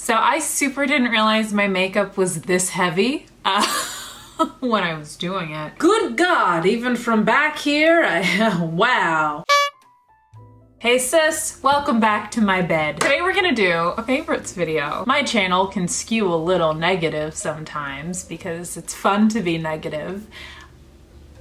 So I super didn't realize my makeup was this heavy when I was doing it. Good God, even from back here, wow. Hey sis, welcome back to my bed. Today we're gonna do a favorites video. My channel can skew a little negative sometimes because it's fun to be negative.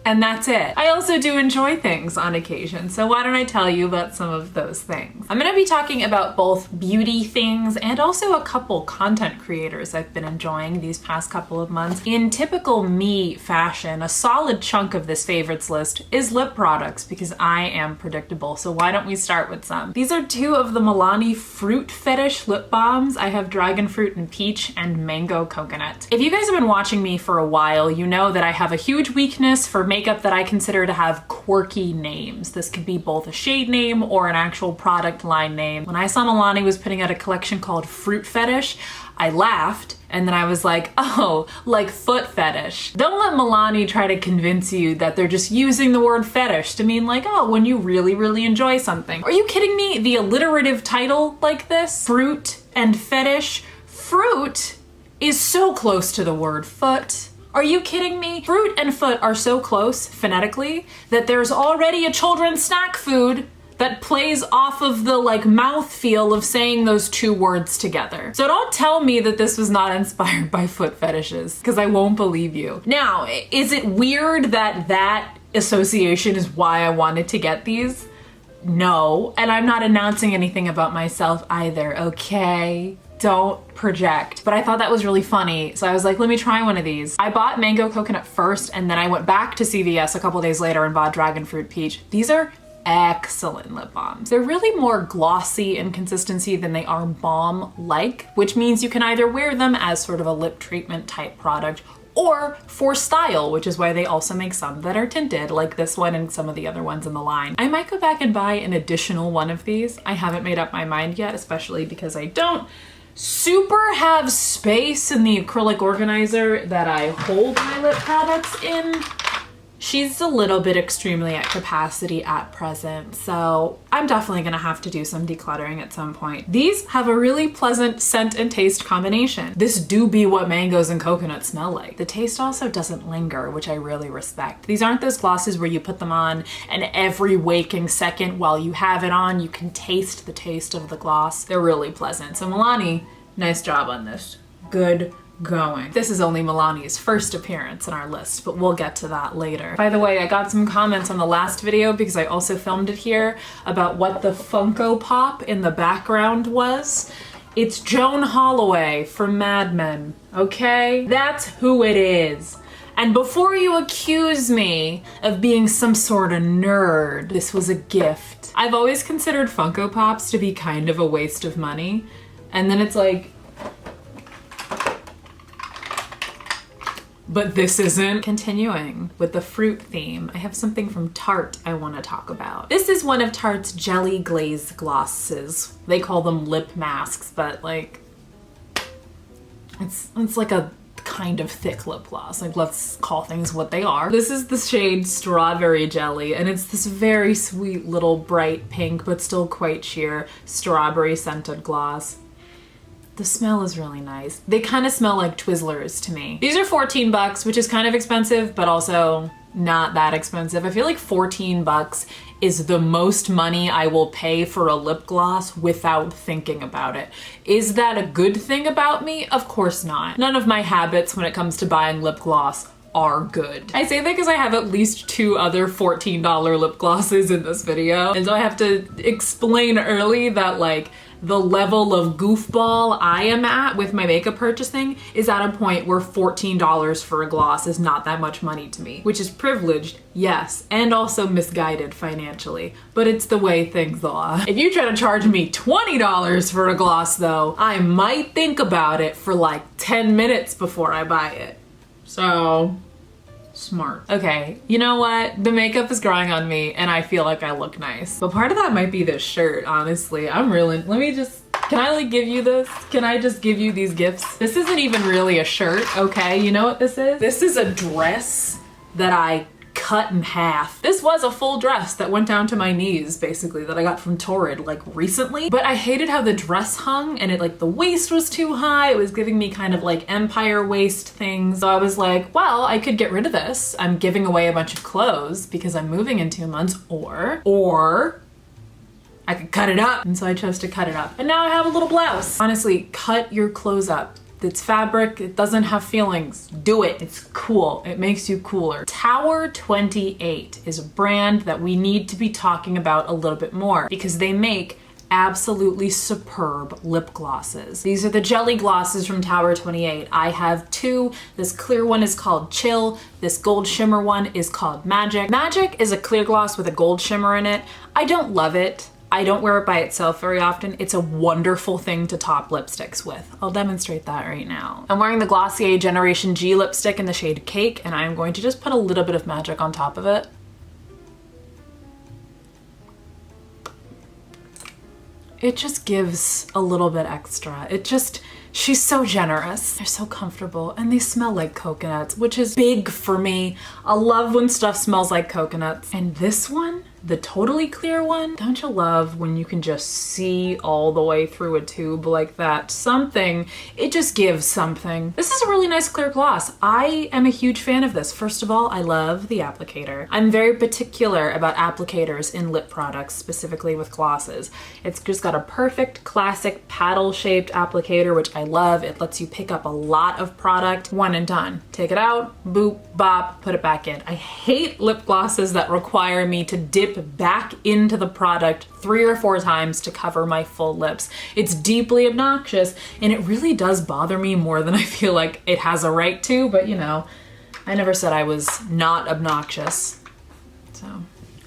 And that's it. I also do enjoy things on occasion, so why don't I tell you about some of those things? I'm gonna be talking about both beauty things and also a couple content creators I've been enjoying these past couple of months. In typical me fashion, a solid chunk of this favorites list is lip products because I am predictable, so why don't we start with some? These are two of the Milani fruit fetish lip balms. I have dragonfruit and peach and mango coconut. If you guys have been watching me for a while, you know that I have a huge weakness for makeup that I consider to have quirky names. This could be both a shade name or an actual product line name. When I saw Milani was putting out a collection called Fruit Fetish, I laughed and then I was like, oh, like foot fetish. Don't let Milani try to convince you that they're just using the word fetish to mean like, oh, when you really, really enjoy something. Are you kidding me? The alliterative title like this, fruit and fetish. Fruit is so close to the word foot. Are you kidding me? Fruit and foot are so close phonetically that there's already a children's snack food that plays off of the like mouthfeel of saying those two words together. So don't tell me that this was not inspired by foot fetishes, because I won't believe you. Now, is it weird that that association is why I wanted to get these? No, and I'm not announcing anything about myself either, okay? Don't project. But I thought that was really funny, so I was like, let me try one of these. I bought mango coconut first, and then I went back to CVS a couple days later and bought dragonfruit peach. These are excellent lip balms. They're really more glossy in consistency than they are balm-like, which means you can either wear them as sort of a lip treatment type product or for style, which is why they also make some that are tinted, like this one and some of the other ones in the line. I might go back and buy an additional one of these. I haven't made up my mind yet, especially because I don't super have space in the acrylic organizer that I hold my lip products in. She's a little bit extremely at capacity at present, so I'm definitely gonna have to do some decluttering at some point. These have a really pleasant scent and taste combination. This do be what mangoes and coconut smell like. The taste also doesn't linger, which I really respect. These aren't those glosses where you put them on and every waking second while you have it on, you can taste the taste of the gloss. They're really pleasant. So Milani, nice job on this. Good going. This is only Milani's first appearance in our list, but we'll get to that later. By the way, I got some comments on the last video because I also filmed it here about what the Funko Pop in the background was. It's Joan Holloway from Mad Men, okay? That's who it is. And before you accuse me of being some sort of nerd, this was a gift. I've always considered Funko Pops to be kind of a waste of money. And then it's like, but this isn't. Continuing with the fruit theme, I have something from Tarte I want to talk about. This is one of Tarte's jelly glaze glosses. They call them lip masks, but like, it's like a kind of thick lip gloss. Like, let's call things what they are. This is the shade Strawberry Jelly, and it's this very sweet little bright pink, but still quite sheer strawberry scented gloss. The smell is really nice. They kind of smell like Twizzlers to me. These are 14 bucks, which is kind of expensive, but also not that expensive. I feel like 14 bucks is the most money I will pay for a lip gloss without thinking about it. Is that a good thing about me? Of course not. None of my habits when it comes to buying lip gloss are good. I say that because I have at least 2 other $14 lip glosses in this video, and so I have to explain early that like the level of goofball I am at with my makeup purchasing is at a point where $14 for a gloss is not that much money to me, which is privileged, yes, and also misguided financially, but it's the way things are. If you try to charge me $20 for a gloss though, I might think about it for like 10 minutes before I buy it. So, smart. Okay, you know what? The makeup is growing on me and I feel like I look nice. But part of that might be this shirt, honestly. Let me just, can I like give you this? Can I just give you these gifts? This isn't even really a shirt, okay? You know what this is? This is a dress that I cut in half. This was a full dress that went down to my knees, basically, that I got from Torrid like recently. But I hated how the dress hung, and it like the waist was too high. It was giving me kind of like empire waist things. So I was like, well, I could get rid of this. I'm giving away a bunch of clothes because I'm moving in 2 months, or I could cut it up. And so I chose to cut it up. And now I have a little blouse. Honestly, cut your clothes up. It's fabric, it doesn't have feelings. Do it, it's cool. It makes you cooler. Tower 28 is a brand that we need to be talking about a little bit more because they make absolutely superb lip glosses. These are the jelly glosses from Tower 28. I have 2. This clear one is called Chill. This gold shimmer one is called Magic. Magic is a clear gloss with a gold shimmer in it. I don't love it. I don't wear it by itself very often. It's a wonderful thing to top lipsticks with. I'll demonstrate that right now. I'm wearing the Glossier Generation G lipstick in the shade Cake, and I'm going to just put a little bit of Magic on top of it. It just gives a little bit extra. She's so generous. They're so comfortable, and they smell like coconuts, which is big for me. I love when stuff smells like coconuts. And this one, the totally clear one, don't you love when you can just see all the way through a tube like that? It just gives something. This is a really nice clear gloss. I am a huge fan of this. First of all, I love the applicator. I'm very particular about applicators in lip products, specifically with glosses. It's just got a perfect classic paddle-shaped applicator, which I love. It lets you pick up a lot of product. One and done. Take it out, boop, bop, put it back in. I hate lip glosses that require me to dip back into the product 3 or 4 times to cover my full lips. It's deeply obnoxious, and it really does bother me more than I feel like it has a right to, but you know, I never said I was not obnoxious. So,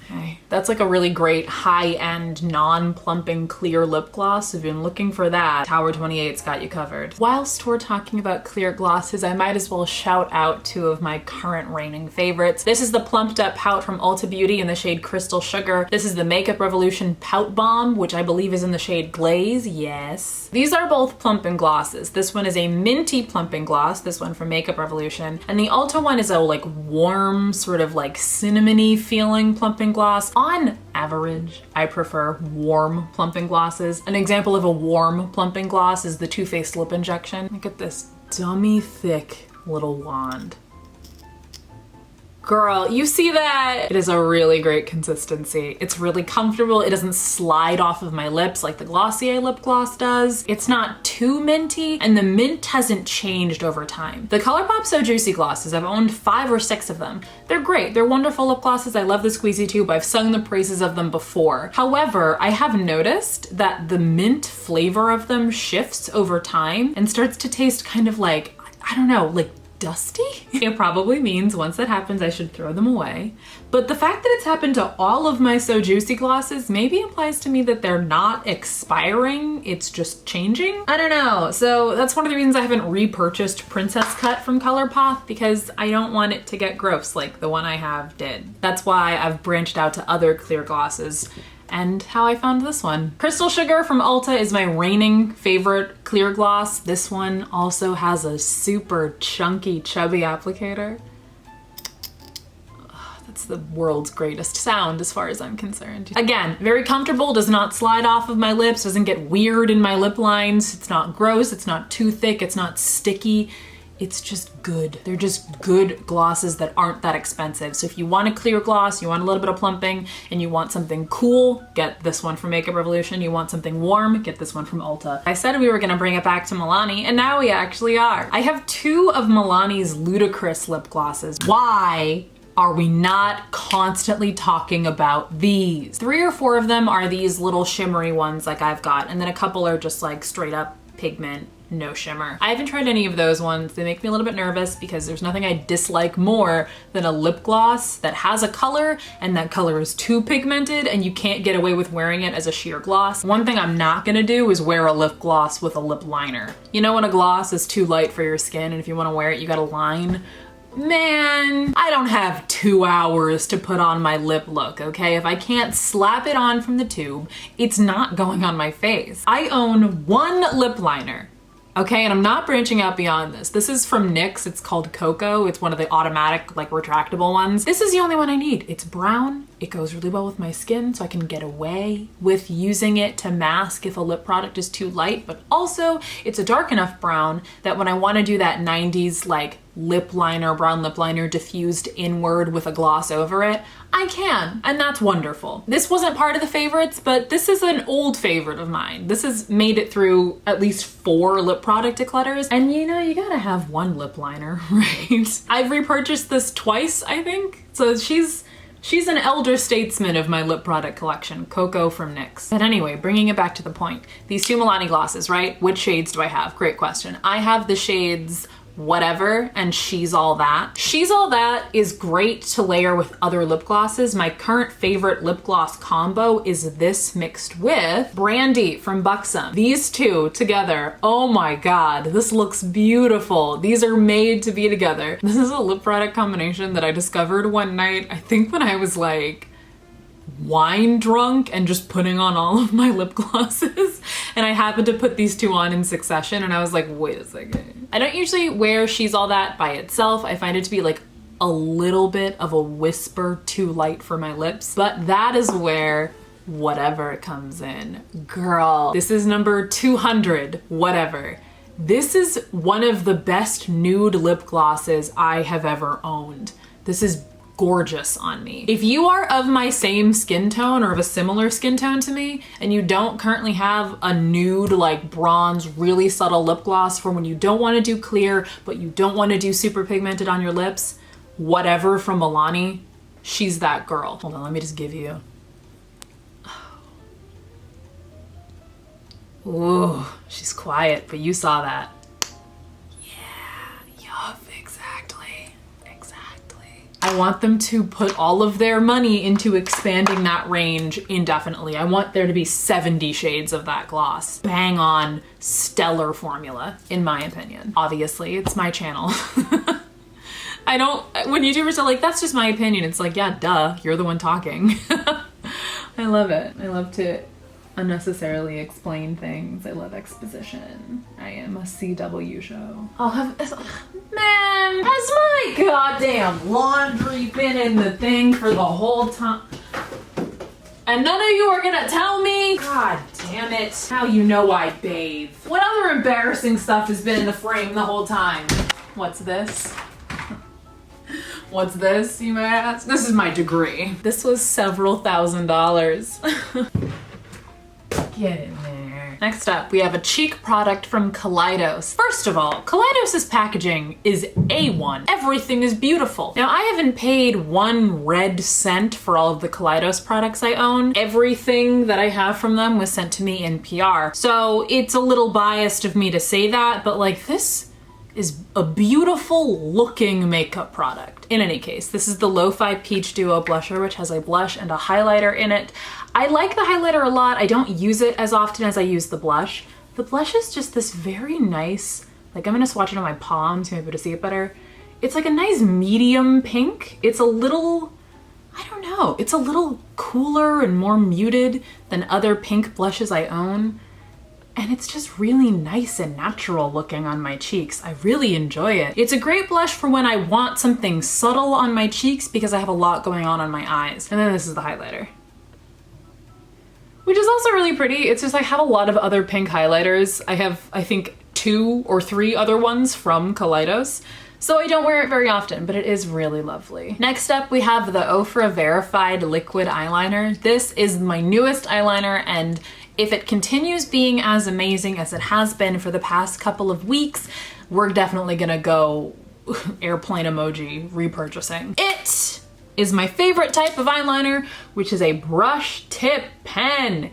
hey. That's like a really great high-end, non-plumping clear lip gloss. If you've been looking for that, Tower 28's got you covered. Whilst we're talking about clear glosses, I might as well shout out 2 of my current reigning favorites. This is the Plumped Up Pout from Ulta Beauty in the shade Crystal Sugar. This is the Makeup Revolution Pout Balm, which I believe is in the shade Glaze. Yes. These are both plumping glosses. This one is a minty plumping gloss, this one from Makeup Revolution. And the Ulta one is a like warm, sort of like cinnamony feeling plumping gloss. On average, I prefer warm plumping glosses. An example of a warm plumping gloss is the Too Faced Lip Injection. Look at this dummy thick little wand. Girl, you see that? It is a really great consistency. It's really comfortable. It doesn't slide off of my lips like the Glossier lip gloss does. It's not too minty, and the mint hasn't changed over time. The ColourPop So Juicy glosses, I've owned 5 or 6 of them. They're great. They're wonderful lip glosses. I love the squeezy tube. I've sung the praises of them before. However, I have noticed that the mint flavor of them shifts over time and starts to taste kind of like, I don't know, like dusty? It probably means once that happens, I should throw them away. But the fact that it's happened to all of my So Juicy glosses maybe implies to me that they're not expiring, it's just changing? I don't know. So that's one of the reasons I haven't repurchased Princess Cut from ColourPop, because I don't want it to get gross like the one I have did. That's why I've branched out to other clear glosses, and how I found this one. Crystal Sugar from Ulta is my reigning favorite clear gloss. This one also has a super chunky, chubby applicator. That's the world's greatest sound as far as I'm concerned. Again, very comfortable, does not slide off of my lips, doesn't get weird in my lip lines. It's not gross, it's not too thick, it's not sticky. It's just good. They're just good glosses that aren't that expensive. So if you want a clear gloss, you want a little bit of plumping, and you want something cool, get this one from Makeup Revolution. You want something warm, get this one from Ulta. I said we were gonna bring it back to Milani, and now we actually are. I have 2 of Milani's Ludicrous lip glosses. Why are we not constantly talking about these? 3 or 4 of them are these little shimmery ones like I've got, and then a couple are just like straight up pigment, no shimmer. I haven't tried any of those ones. They make me a little bit nervous because there's nothing I dislike more than a lip gloss that has a color and that color is too pigmented and you can't get away with wearing it as a sheer gloss. One thing I'm not gonna do is wear a lip gloss with a lip liner. You know when a gloss is too light for your skin and if you wanna wear it, you gotta line? Man, I don't have 2 hours to put on my lip look, okay? If I can't slap it on from the tube, it's not going on my face. I own 1 lip liner. Okay, and I'm not branching out beyond this. This is from NYX. It's called Cocoa. It's one of the automatic, like, retractable ones. This is the only one I need. It's brown. It goes really well with my skin, so I can get away with using it to mask if a lip product is too light, but also it's a dark enough brown that when I want to do that 90s, like, lip liner, brown lip liner diffused inward with a gloss over it, I can, and that's wonderful. This wasn't part of the favorites, but this is an old favorite of mine. This has made it through at least 4 lip product declutters, and you know, you gotta have one lip liner, right? I've repurchased this twice, I think, so she's an elder statesman of my lip product collection, Cocoa from NYX. But anyway, bringing it back to the point, these 2 Milani glosses, right? Which shades do I have? Great question. I have the shades Whatever and She's All That. She's All That is great to layer with other lip glosses. My current favorite lip gloss combo is this mixed with Brandy from Buxom. These two together, oh my god, this looks beautiful. These are made to be together. This is a lip product combination that I discovered one night, I think when I was like wine drunk and just putting on all of my lip glosses, and I happened to put these 2 on in succession, and I was like, wait a second. I don't usually wear She's All That by itself. I find it to be like a little bit of a whisper too light for my lips, but that is where Whatever comes in. Girl, this is number 200, Whatever. This is one of the best nude lip glosses I have ever owned. This is gorgeous on me. If you are of my same skin tone or of a similar skin tone to me, and you don't currently have a nude, like bronze, really subtle lip gloss for when you don't want to do clear, but you don't want to do super pigmented on your lips, Whatever from Milani, she's that girl. Hold on, let me just give you. Ooh, she's quiet, but you saw that. I want them to put all of their money into expanding that range indefinitely. I want there to be 70 shades of that gloss. Bang on, stellar formula, in my opinion. Obviously, it's my channel. When YouTubers are like, that's just my opinion, it's like, yeah, duh, you're the one talking. I love it. I love to unnecessarily explain things. I love exposition. I am a CW show. I'll have, man, has my goddamn laundry been in the thing for the whole time? And none of you are gonna tell me? God damn it. How you know I bathe. What other embarrassing stuff has been in the frame the whole time? What's this? What's this, you may ask? This is my degree. This was several $1,000s. Get in there. Next up, we have a cheek product from Kaleidos. First of all, Kaleidos' packaging is A1. Everything is beautiful. Now, I haven't paid 1 red cent for all of the Kaleidos products I own. Everything that I have from them was sent to me in PR. So it's a little biased of me to say that, but like this is a beautiful looking makeup product. In any case, this is the Lofi Peach Duo Blusher, which has a blush and a highlighter in it. I like the highlighter a lot. I don't use it as often as I use the blush. The blush is just this very nice, like I'm gonna swatch it on my palm to be able to see it better. It's like a nice medium pink. It's a little, I don't know, it's a little cooler and more muted than other pink blushes I own. And it's just really nice and natural looking on my cheeks. I really enjoy it. It's a great blush for when I want something subtle on my cheeks because I have a lot going on my eyes. And then this is the highlighter, which is also really pretty. It's just I have a lot of other pink highlighters. I have, I think, 2 or 3 other ones from Kaleidos. So I don't wear it very often, but it is really lovely. Next up, we have the Ofra Verified Liquid Eyeliner. This is my newest eyeliner, and if it continues being as amazing as it has been for the past couple of weeks, we're definitely gonna go airplane emoji repurchasing. It is my favorite type of eyeliner, which is a brush tip pen.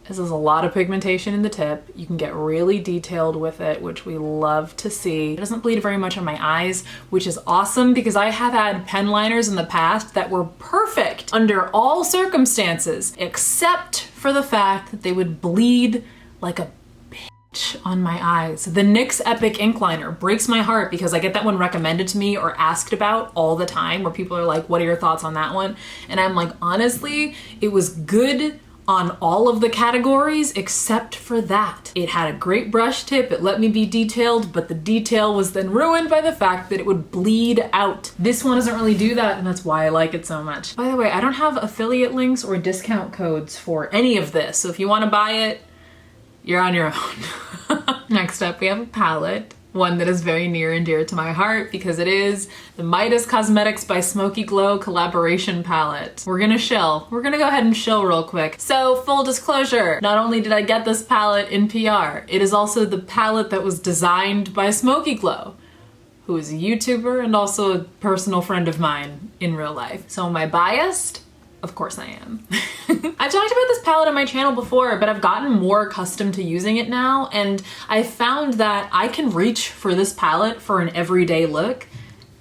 This is a lot of pigmentation in the tip. You can get really detailed with it, which we love to see. It doesn't bleed very much on my eyes, which is awesome because I have had pen liners in the past that were perfect under all circumstances, except for the fact that they would bleed like a bitch on my eyes. The NYX Epic Ink Liner breaks my heart because I get that one recommended to me or asked about all the time, where people are like, what are your thoughts on that one? And I'm like, honestly, it was good on all of the categories except for that. It had a great brush tip, it let me be detailed, but the detail was then ruined by the fact that it would bleed out. This one doesn't really do that, and that's why I like it so much. By the way, I don't have affiliate links or discount codes for any of this, so if you want to buy it, you're on your own. Next up, we have a palette. One that is very near and dear to my heart because it is the Midas Cosmetics by Smoky Glow collaboration palette. We're gonna shill. We're gonna go ahead and shill real quick. So full disclosure, not only did I get this palette in PR, it is also the palette that was designed by Smoky Glow, who is a YouTuber and also a personal friend of mine in real life. So am I biased? Of course I am. I've talked about this palette on my channel before, but I've gotten more accustomed to using it now, and I found that I can reach for this palette for an everyday look,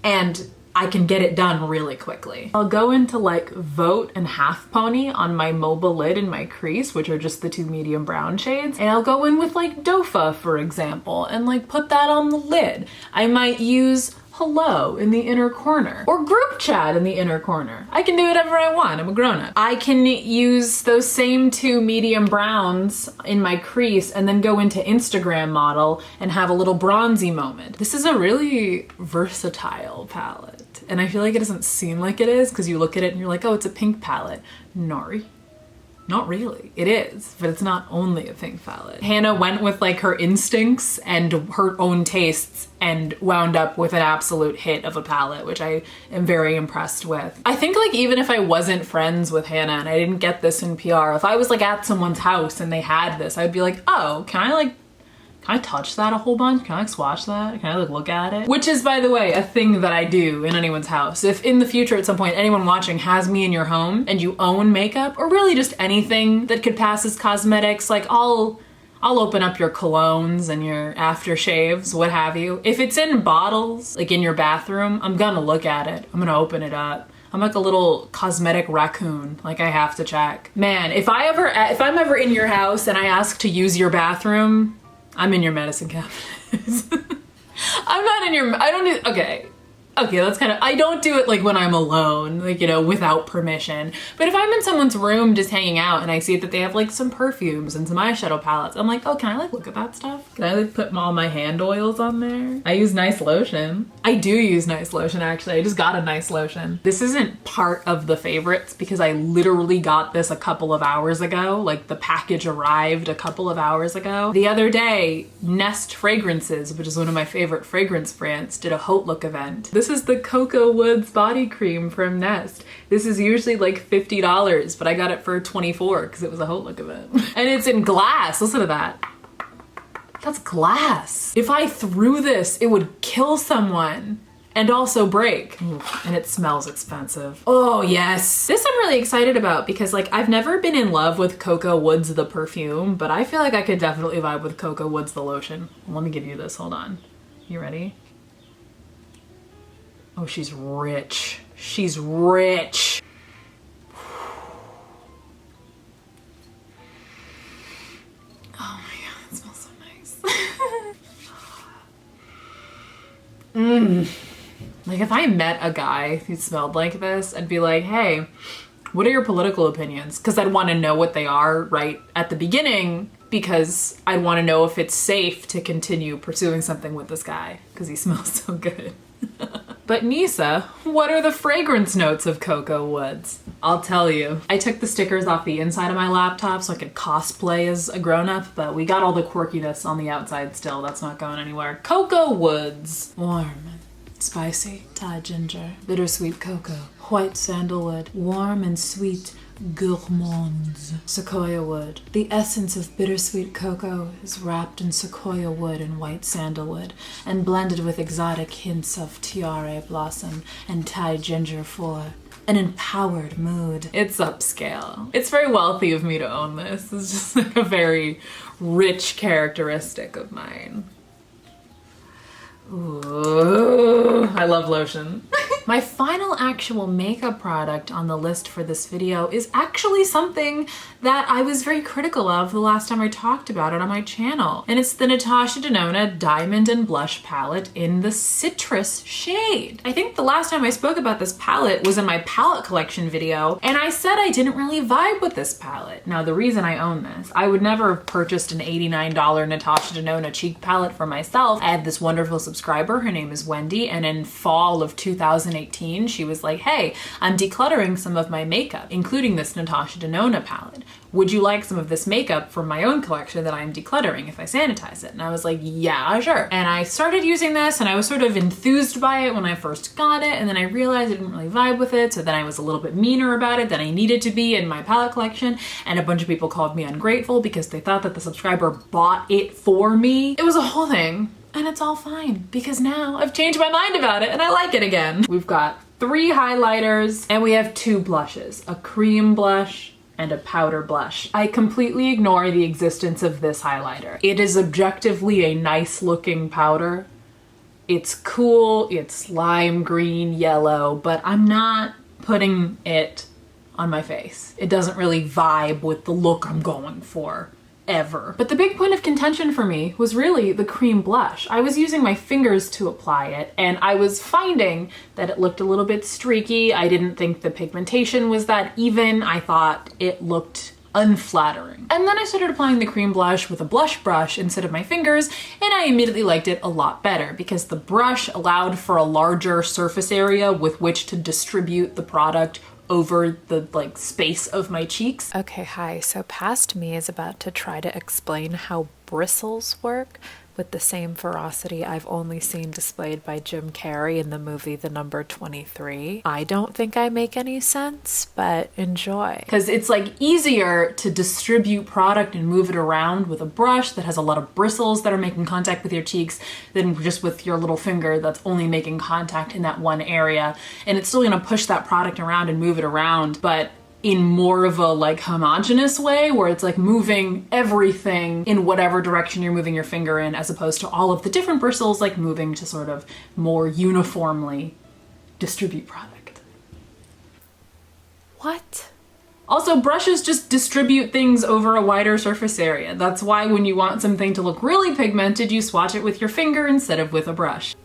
and I can get it done really quickly. I'll go into like Vote and Half Pony on my mobile lid and my crease, which are just the two medium brown shades, and I'll go in with like Dofa, for example, and like put that on the lid. I might use Hello in the inner corner, or Group Chat in the inner corner. I can do whatever I want, I'm a grown-up. I can use those same two medium browns in my crease and then go into Instagram model and have a little bronzy moment. This is a really versatile palette, and I feel like it doesn't seem like it is because you look at it and you're like, oh, it's a pink palette. Nori. Not really. It is, but it's not only a pink palette. Hannah went with like her instincts and her own tastes and wound up with an absolute hit of a palette, which I am very impressed with. I think like even if I wasn't friends with Hannah and I didn't get this in PR, if I was like at someone's house and they had this, I'd be like, oh, can I touch that a whole bunch? Can I like swatch that? Can I like look at it? Which is, by the way, a thing that I do in anyone's house. If in the future at some point anyone watching has me in your home and you own makeup, or really just anything that could pass as cosmetics, like I'll open up your colognes and your aftershaves, what have you. If it's in bottles, like in your bathroom, I'm gonna look at it. I'm gonna open it up. I'm like a little cosmetic raccoon, like I have to check. Man, if I'm ever in your house and I ask to use your bathroom, I'm in your medicine cabinet. I'm not in your, I don't do, okay, that's kind of, I don't do it like when I'm alone, like, you know, without permission. But if I'm in someone's room just hanging out and I see that they have like some perfumes and some eyeshadow palettes, I'm like, oh, can I like look at that stuff? Can I like put all my hand oils on there? I use nice lotion. I do use nice lotion, actually. I just got a nice lotion. This isn't part of the favorites because I literally got this a couple of hours ago. Like the package arrived a couple of hours ago. The other day, Nest Fragrances, which is one of my favorite fragrance brands, did a Haute Look event. This is the Cocoa Woods body cream from Nest. This is usually like $50, but I got it for $24 because it was a Haute Look event. And it's in glass, listen to that. That's glass. If I threw this, it would kill someone and also break. And it smells expensive. Oh yes. This I'm really excited about because like I've never been in love with Cocoa Woods the perfume, but I feel like I could definitely vibe with Cocoa Woods the lotion. Let me give you this, hold on. You ready? Oh, she's rich. She's rich. Oh my god, it smells so nice. Like if I met a guy who smelled like this, I'd be like, hey, what are your political opinions? Because I'd want to know what they are right at the beginning, because I'd want to know if it's safe to continue pursuing something with this guy because he smells so good. But Nisa, what are the fragrance notes of Cocoa Woods? I'll tell you. I took the stickers off the inside of my laptop so I could cosplay as a grown-up, but we got all the quirkiness on the outside still. That's not going anywhere. Cocoa Woods. Warm, spicy, Thai ginger, bittersweet cocoa, white sandalwood, warm and sweet gourmands, sequoia wood. The essence of bittersweet cocoa is wrapped in sequoia wood and white sandalwood and blended with exotic hints of tiare blossom and Thai ginger for an empowered mood. It's upscale. It's very wealthy of me to own this. It's just like a very rich characteristic of mine. Ooh, I love lotion. My final actual makeup product on the list for this video is actually something that I was very critical of the last time I talked about it on my channel. And it's the Natasha Denona Diamond and Blush palette in the citrus shade. I think the last time I spoke about this palette was in my palette collection video, and I said I didn't really vibe with this palette. Now, the reason I own this, I would never have purchased an $89 Natasha Denona cheek palette for myself. I had this wonderful subscriber, her name is Wendy, and in fall of 2018, she was like, hey, I'm decluttering some of my makeup, including this Natasha Denona palette. Would you like some of this makeup from my own collection that I'm decluttering if I sanitize it? And I was like, yeah, sure. And I started using this, and I was sort of enthused by it when I first got it, and then I realized I didn't really vibe with it, so then I was a little bit meaner about it than I needed to be in my palette collection, and a bunch of people called me ungrateful because they thought that the subscriber bought it for me. It was a whole thing, and it's all fine because now I've changed my mind about it and I like it again. We've got 3 highlighters and we have 2 blushes, a cream blush and a powder blush. I completely ignore the existence of this highlighter. It is objectively a nice looking powder. It's cool, it's lime green, yellow, but I'm not putting it on my face. It doesn't really vibe with the look I'm going for. Ever. But the big point of contention for me was really the cream blush. I was using my fingers to apply it, and I was finding that it looked a little bit streaky. I didn't think the pigmentation was that even. I thought it looked unflattering. And then I started applying the cream blush with a blush brush instead of my fingers, and I immediately liked it a lot better because the brush allowed for a larger surface area with which to distribute the product over the space of my cheeks. Okay, hi. So past me is about to try to explain how bristles work with the same ferocity I've only seen displayed by Jim Carrey in the movie The Number 23. I don't think I make any sense, but enjoy. Because it's easier to distribute product and move it around with a brush that has a lot of bristles that are making contact with your cheeks than just with your little finger that's only making contact in that one area. And it's still gonna push that product around and move it around, but in more of a homogenous way where it's moving everything in whatever direction you're moving your finger in, as opposed to all of the different bristles moving to sort of more uniformly distribute product. What? Also, brushes just distribute things over a wider surface area. That's why when you want something to look really pigmented, you swatch it with your finger instead of with a brush.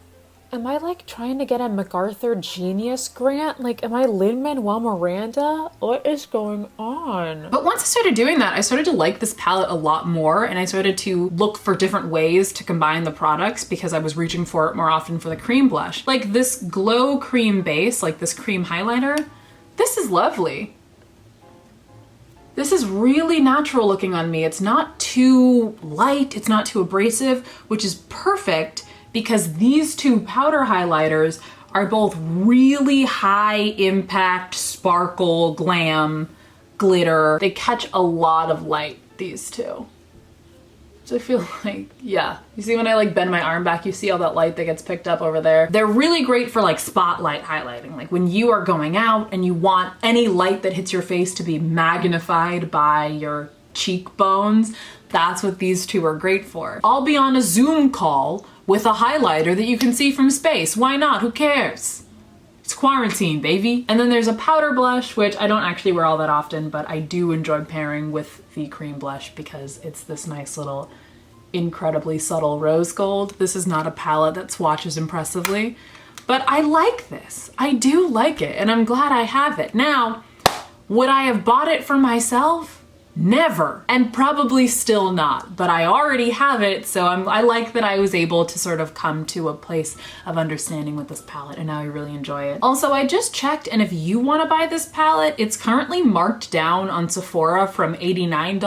Am I trying to get a MacArthur Genius grant? Am I Lin-Manuel Miranda? What is going on? But once I started doing that, I started to like this palette a lot more, and I started to look for different ways to combine the products because I was reaching for it more often for the cream blush. This glow cream base, this cream highlighter, this is lovely. This is really natural looking on me. It's not too light, it's not too abrasive, which is perfect because these 2 powder highlighters are both really high impact, sparkle, glam, glitter. They catch a lot of light, these 2. So I feel yeah. You see when I bend my arm back, you see all that light that gets picked up over there? They're really great for spotlight highlighting. When you are going out and you want any light that hits your face to be magnified by your cheekbones, that's what these 2 are great for. I'll be on a Zoom call with a highlighter that you can see from space. Why not? Who cares? It's quarantine, baby. And then there's a powder blush, which I don't actually wear all that often, but I do enjoy pairing with the cream blush because it's this nice little incredibly subtle rose gold. This is not a palette that swatches impressively, but I like this. I do like it, and I'm glad I have it. Now, would I have bought it for myself? Never, and probably still not, but I already have it, so I like that I was able to sort of come to a place of understanding with this palette, and now I really enjoy it. Also, I just checked, and if you want to buy this palette, it's currently marked down on Sephora from $89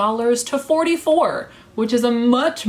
to $44, which is a much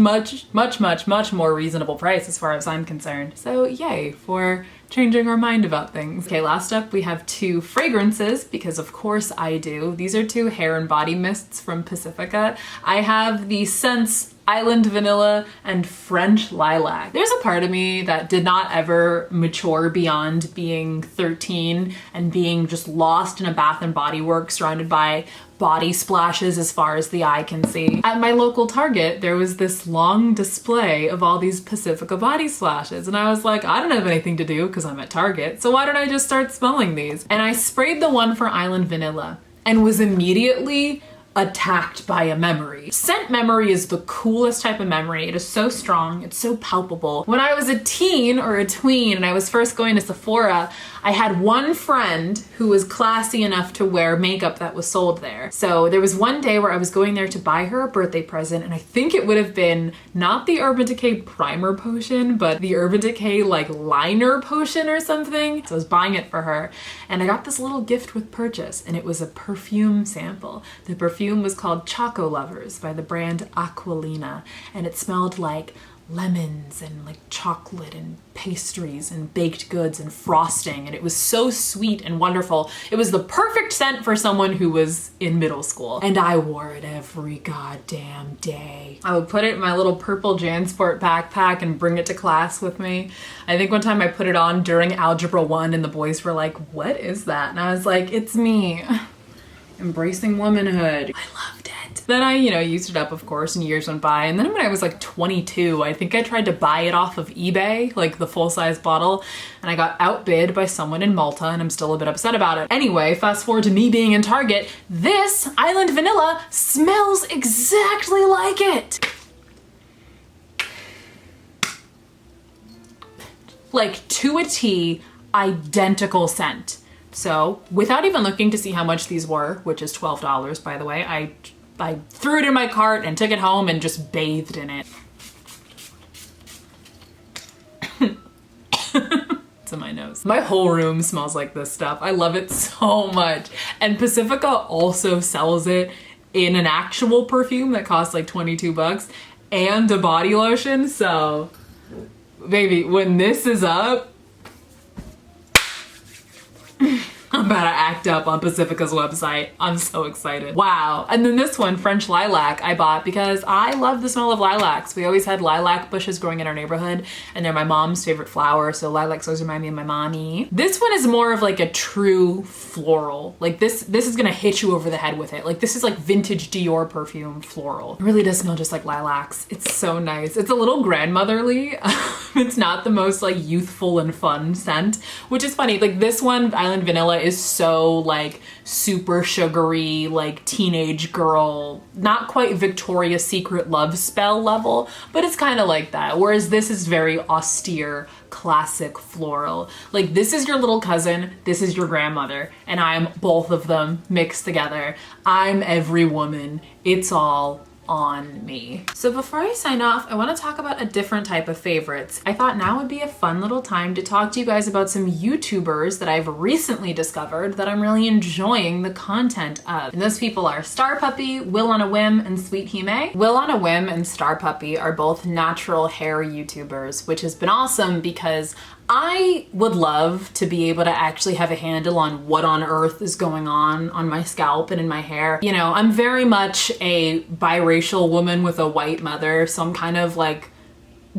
more reasonable price as far as I'm concerned. So yay for changing our mind about things. Okay, last up we have 2 fragrances, because of course I do. These are 2 hair and body mists from Pacifica. I have the scents Island Vanilla, and French Lilac. There's a part of me that did not ever mature beyond being 13 and being just lost in a Bath and Body Works surrounded by body splashes as far as the eye can see. At my local Target, there was this long display of all these Pacifica body splashes, and I was like, I don't have anything to do because I'm at Target, so why don't I just start smelling these? And I sprayed the one for Island Vanilla and was immediately attacked by a memory. Scent memory is the coolest type of memory. It is so strong, it's so palpable. When I was a teen or a tween and I was first going to Sephora, I had one friend who was classy enough to wear makeup that was sold there. So there was one day where I was going there to buy her a birthday present, and I think it would have been not the Urban Decay primer potion, but the Urban Decay like liner potion or something. So I was buying it for her, and I got this little gift with purchase, and it was a perfume sample. The perfume was called Choco Lovers by the brand Aquilina, and it smelled like lemons and like chocolate and pastries and baked goods and frosting, and it was so sweet and wonderful. It was the perfect scent for someone who was in middle school, and I wore it every goddamn day. I would put it in my little purple JanSport backpack and bring it to class with me. I think one time I put it on during Algebra 1 and the boys were like, what is that? And I was like, it's me. Embracing womanhood. I loved it. Then I, used it up, of course, and years went by. And then when I was like 22, I think I tried to buy it off of eBay, like the full-size bottle, and I got outbid by someone in Malta, and I'm still a bit upset about it. Anyway, fast forward to me being in Target. This Island Vanilla smells exactly like it. Like to a T, identical scent. So without even looking to see how much these were, which is $12 by the way, I threw it in my cart and took it home and just bathed in it. It's in my nose. My whole room smells like this stuff. I love it so much. And Pacifica also sells it in an actual perfume that costs like 22 bucks and a body lotion. So baby, when this is up, I'm about to act up on Pacifica's website. I'm so excited. Wow. And then this one, French Lilac, I bought because I love the smell of lilacs. We always had lilac bushes growing in our neighborhood, and they're my mom's favorite flower, so lilacs always remind me of my mommy. This one is more of like a true floral. Like this is gonna hit you over the head with it. Like this is like vintage Dior perfume floral. It really does smell just like lilacs. It's so nice. It's a little grandmotherly. It's not the most like youthful and fun scent, which is funny. Like this one, Island Vanilla, is so like super sugary, like teenage girl, not quite Victoria's Secret love spell level, but it's kind of like that. Whereas this is very austere, classic floral. Like this is your little cousin, this is your grandmother, and I'm both of them mixed together. I'm every woman. It's all on me. So before I sign off, I want to talk about a different type of favorites. I thought now would be a fun little time to talk to you guys about some YouTubers that I've recently discovered that I'm really enjoying the content of. And those people are Star Puppy, Will on a Whim, and Sweet Hime. Will on a Whim and Star Puppy are both natural hair YouTubers, which has been awesome because I would love to be able to actually have a handle on what on earth is going on my scalp and in my hair. I'm very much a biracial woman with a white mother, so I'm kind of like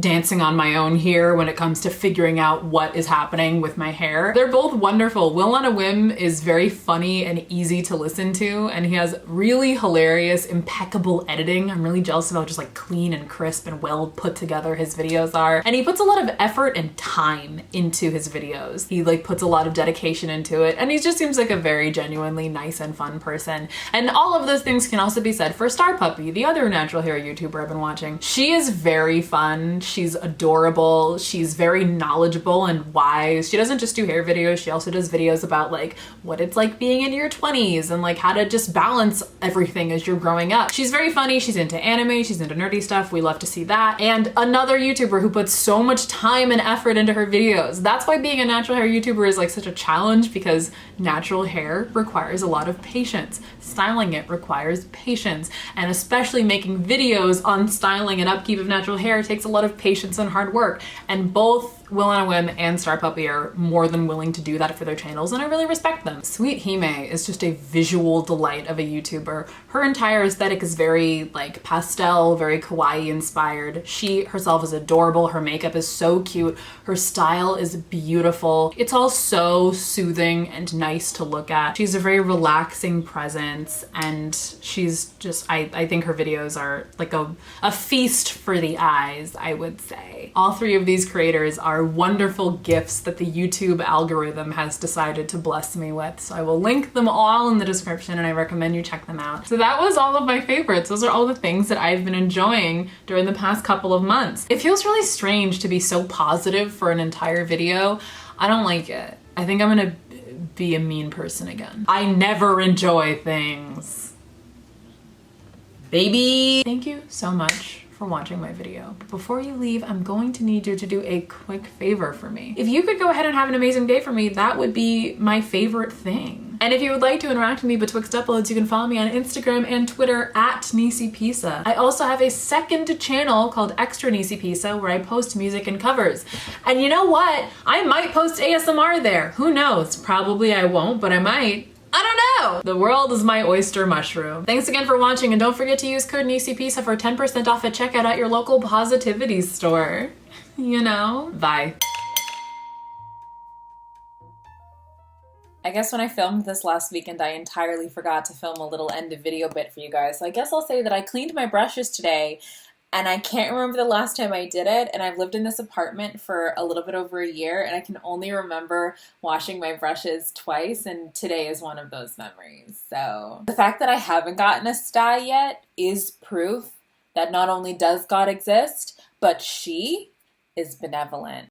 dancing on my own here when it comes to figuring out what is happening with my hair. They're both wonderful. Will on a Whim is very funny and easy to listen to, and he has really hilarious, impeccable editing. I'm really jealous of how just like clean and crisp and well put together his videos are. And he puts a lot of effort and time into his videos. He like puts a lot of dedication into it, and he just seems like a very genuinely nice and fun person. And all of those things can also be said for Star Puppy, the other natural hair YouTuber I've been watching. She is very fun. She's adorable. She's very knowledgeable and wise. She doesn't just do hair videos. She also does videos about like what it's like being in your 20s and like how to just balance everything as you're growing up. She's very funny. She's into anime. She's into nerdy stuff. We love to see that. And another YouTuber who puts so much time and effort into her videos. That's why being a natural hair YouTuber is like such a challenge, because natural hair requires a lot of patience. Styling it requires patience. And especially making videos on styling and upkeep of natural hair takes a lot of patience and hard work. And both Will Wim and Star Puppy are more than willing to do that for their channels, and I really respect them. Sweet Hime is just a visual delight of a YouTuber. Her entire aesthetic is very like pastel, very kawaii inspired. She herself is adorable. Her makeup is so cute. Her style is beautiful. It's all so soothing and nice to look at. She's a very relaxing presence, and she's just, I think her videos are like a feast for the eyes, I would say. All three of these creators are wonderful gifts that the YouTube algorithm has decided to bless me with. So I will link them all in the description, and I recommend you check them out. So that was all of my favorites. Those are all the things that I've been enjoying during the past couple of months. It feels really strange to be so positive for an entire video. I don't like it. I think I'm gonna be a mean person again. I never enjoy things. Baby! Thank you so much for watching my video. But before you leave, I'm going to need you to do a quick favor for me. If you could go ahead and have an amazing day for me, that would be my favorite thing. And if you would like to interact with me betwixt uploads, you can follow me on Instagram and Twitter at NisiPisa. I also have a second channel called Extra NisiPisa where I post music and covers. And you know what? I might post ASMR there. Who knows? Probably I won't, but I might. I don't know! The world is my oyster mushroom. Thanks again for watching, and don't forget to use code NisiPisa for 10% off at checkout at your local positivity store. You know? Bye. I guess when I filmed this last weekend, I entirely forgot to film a little end of video bit for you guys. So I guess I'll say that I cleaned my brushes today, and I can't remember the last time I did it, and I've lived in this apartment for a little bit over a year, and I can only remember washing my brushes twice, and today is one of those memories. So the fact that I haven't gotten a sty yet is proof that not only does God exist, but she is benevolent.